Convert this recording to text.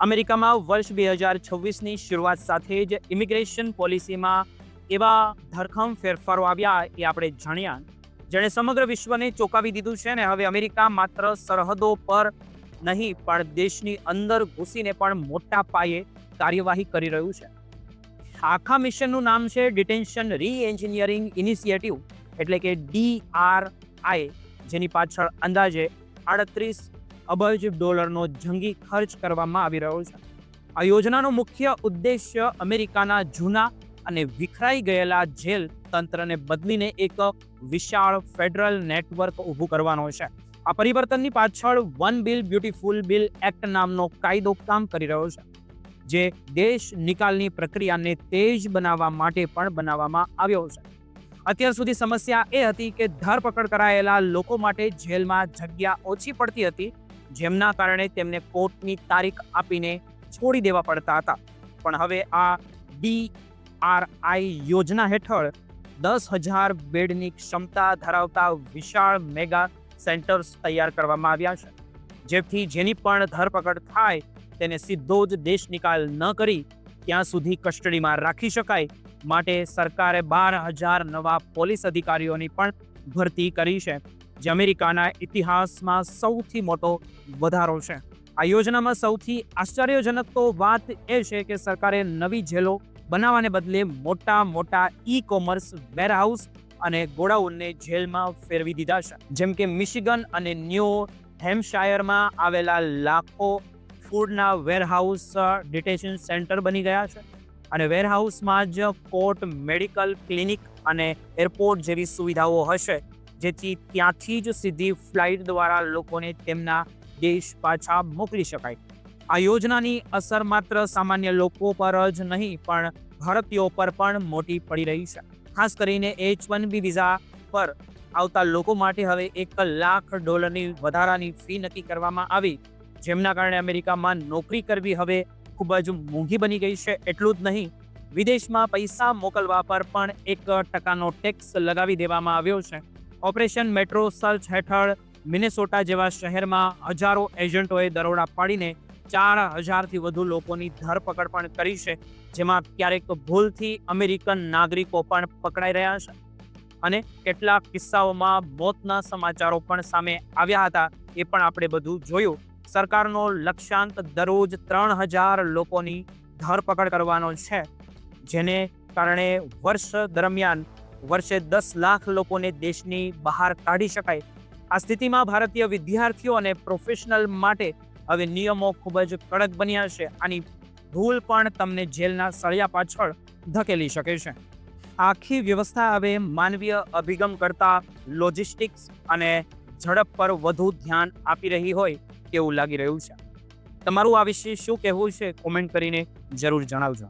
અમેરિકામાં વર્ષ 2026ની શરૂઆત સાથે જ ઇમિગ્રેશન પોલિસીમાં એવા ધરખમ ફેરફારો આવ્યા એ આપણે જાણ્યા, જેણે સમગ્ર વિશ્વને ચોંકાવી દીધું છે. ને હવે અમેરિકા માત્ર સરહદો પર નહીં પણ દેશની અંદર ઘૂસીને પણ મોટા પાયે કાર્યવાહી કરી રહ્યું છે. આખા મિશનનું નામ છે ડિટેન્શન રી-એન્જિનિયરિંગ ઇનિશિયેટિવ, એટલે કે DRI, જેની પાછળ અંદાજે $38 અબજ જંગી ખર્ચ કરવામાં આવી રહ્યો છે. આ યોજનાનો મુખ્ય ઉદ્દેશ્ય અમેરિકાના જૂના અને વિખરાઈ ગયેલા જેલ તંત્રને બદલીને એક વિશાળ ફેડરલ નેટવર્ક ઊભું કરવાનો છે. આ પરિવર્તનની પાછળ one bill beautiful bill act નામનો કાયદો કામ કરી રહ્યો છે, જે દેશ નિકાલની પ્રક્રિયાને તેજ બનાવવા માટે પણ બનાવવામાં આવ્યો છે. અત્યાર સુધી સમસ્યા એ હતી કે ધરપકડ કરાયેલા લોકો માટે જેલમાં જગ્યા ઓછી પડતી હતી, જેમના કારણે તેમને કોર્ટની તારીખ આપીને છોડી દેવા પડતા હતા. પણ હવે આ DRI યોજના હેઠળ 10,000 બેડની ક્ષમતા ધરાવતા વિશાળ મેગા સેન્ટર્સ તૈયાર કરવામાં આવ્યા છે, જેથી જેની પણ ધરપકડ થાય તેને સીધો જ દેશ નિકાલ ન કરી ત્યાં સુધી કસ્ટડીમાં રાખી શકાય માટે સરકારે 12,000 નવા પોલીસ અધિકારીઓની પણ ભરતી કરી છે, જે અમેરિકાના ઇતિહાસમાં સૌથી મોટો વધારો છે. આ યોજનામાં સૌથી આશ્ચર્યજનક તો વાત એ છે કે સરકારે નવી જેલો બનાવવાને બદલે મોટા ઈ-કોમર્સ વેરહાઉસ અને ગોડાઉનને જેલમાં ફેરવી દીધા છે. જેમ કે મિશિગન અને ન્યૂ હેમ્પશાયરમાં આવેલા લાખો ફૂડના વેરહાઉસ ડિટેન્શન સેન્ટર બની ગયા છે, અને વેરહાઉસમાં જ કોર્ટ, મેડિકલ, ક્લિનિક અને એરપોર્ટ જેવી સુવિધાઓ હશે, જેથી ત્યાંથી જ સીધી ફ્લાઇટ દ્વારા લોકોને તેમના દેશ પાછા મોકલી શકાય. આ યોજનાની અસર માત્ર સામાન્ય લોકો પર જ નહીં પણ ભારતીયો પર પણ મોટી પડી રહી છે. ખાસ કરીને H-1B વિઝા પર આવતા લોકો માટે હવે $1 લાખ વધારાની ફી નક્કી કરવામાં આવી, જેમના કારણે અમેરિકામાં નોકરી કરવી હવે ખૂબ જ મોંઘી બની ગઈ છે. એટલું જ નહીં, વિદેશમાં પૈસા મોકલવા પર પણ 1% ટેક્સ લગાવી દેવામાં આવ્યો છે. ઓપરેશન મેટ્રો સર્ચ હેઠળ મિનેસોટા જેવા શહેરમાં હજારો એજન્ટોએ દરોડા પાડીને 4,000થી વધુ લોકોની ધરપકડ પણ કરી છે, જેમાં ક્યારેક ભૂલથી અમેરિકન નાગરિકો પણ પકડાઈ રહ્યા છે, અને કેટલાક કિસ્સાઓમાં મોતના સમાચારો પણ સામે આવ્યા હતા. એ પણ આપણે બધું જોયું. સરકારનો લક્ષ્યાંક દરરોજ 3,000 લોકોની ધરપકડ કરવાનો છે, જેને કારણે વર્ષ દરમિયાન વર્ષે 10 લાખ લોકોને દેશની બહાર કાઢી શકાય. આ સ્થિતિમાં ભારતીય વિદ્યાર્થીઓ અને પ્રોફેશનલ માટે હવે નિયમો ખૂબ જ કડક બન્યા છે. આની ભૂલ પણ તમને જેલના સળિયા પાછળ ધકેલી શકે છે. આખી વ્યવસ્થા હવે માનવીય અભિગમ કરતા લોજિસ્ટિક્સ અને ઝડપ પર વધુ ધ્યાન આપી રહી હોય તેવું લાગી રહ્યું છે. તમારું આ વિશે શું કહેવું છે? કોમેન્ટ કરીને જરૂર જણાવજો.